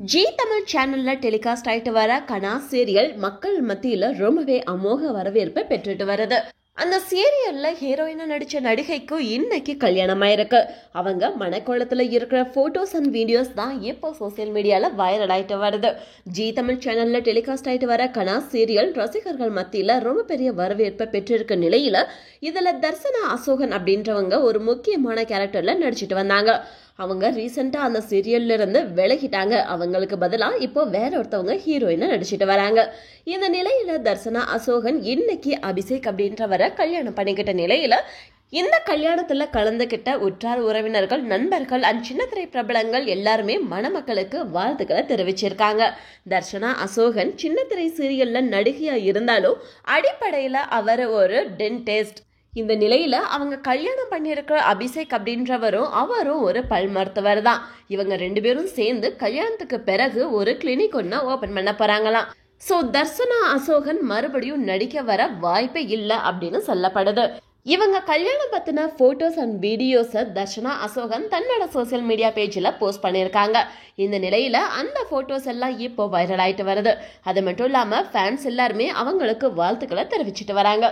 G Tamil சேனல்ல telecast ஆயிட்டு வர கனா சீரியல் மக்கள் மத்தியில ரொம்பவே அமோக வரவேற்பை பெற்றுட்டு வருது. அந்த சீரியல்ல ஹீரோயினா நடிச்ச நடிகைக்கு இன்னைக்கு கல்யாணம் ஆயிருக்கு. அவங்க மணக்கோலத்துல இருக்கிற போட்டோஸ் அண்ட் வீடியோஸ் தான் இப்போ சோசியல் மீடியால வைரல் ஆயிட்டு வருது. ஜி தமிழ் சேனல்ல டெலிகாஸ்ட் ஆயிட்டு வர கனா சீரியல் ரசிகர்கள் மத்தியில ரொம்ப பெரிய வரவேற்பை பெற்றிருக்க நிலையில இதுல தர்சனா அசோகன் அப்படின்றவங்க ஒரு முக்கியமான கேரக்டர்ல நடிச்சிட்டு வந்தாங்க. அவங்க ரீசெண்டா அந்த சீரியல்ல இருந்து விலகிட்டாங்க. அவங்களுக்கு பதிலா இப்போ வேற ஒருத்தவங்க ஹீரோயினா நடிச்சிட்டு வராங்க. இந்த நிலையில தர்சனா அசோகன் இன்னைக்கு அபிஷேக் அப்படின்றவரை கல்யாணம் பண்ணிக்கிட்ட நிலையில இந்த கல்யாணத்துல கலந்துகிட்ட உற்றார் உறவினர்கள், நண்பர்கள் அண்ட் சின்னத்திரை பிரபலங்கள் எல்லாருமே மணமக்களுக்கு வாழ்த்துக்களை தெரிவிச்சிருக்காங்க. தர்சனா அசோகன் சின்னத்திரை சீரியல்ல நடிகையா இருந்தாலும் அடிப்படையில அவர் ஒரு டென்டிஸ்ட். இந்த நிலையில அவங்க கல்யாணம் பண்ணியிருக்கிற அபிஷேக் அப்படின்றவரும் அவரும் ஒரு பல் மருத்துவர் தான். இவங்க ரெண்டு பேரும் சேர்ந்து கல்யாணத்துக்கு பிறகு ஒரு கிளினிக் ஒன்று ஓபன் பண்ண போறாங்களாம். ஸோ தர்சனா அசோகன் மறுபடியும் நடிக்க வர வாய்ப்பே இல்லை அப்படின்னு சொல்லப்படுது. இவங்க கல்யாணம் பத்தின போட்டோஸ் அண்ட் வீடியோஸை தர்சனா அசோகன் தன்னோட சோசியல் மீடியா பேஜில் போஸ்ட் பண்ணியிருக்காங்க. இந்த நிலையில அந்த போட்டோஸ் எல்லாம் இப்போ வைரல் ஆயிட்டு வருது. அது மட்டும் இல்லாம ஃபேன்ஸ் எல்லாருமே அவங்களுக்கு வாழ்த்துக்களை தெரிவிச்சிட்டு வராங்க.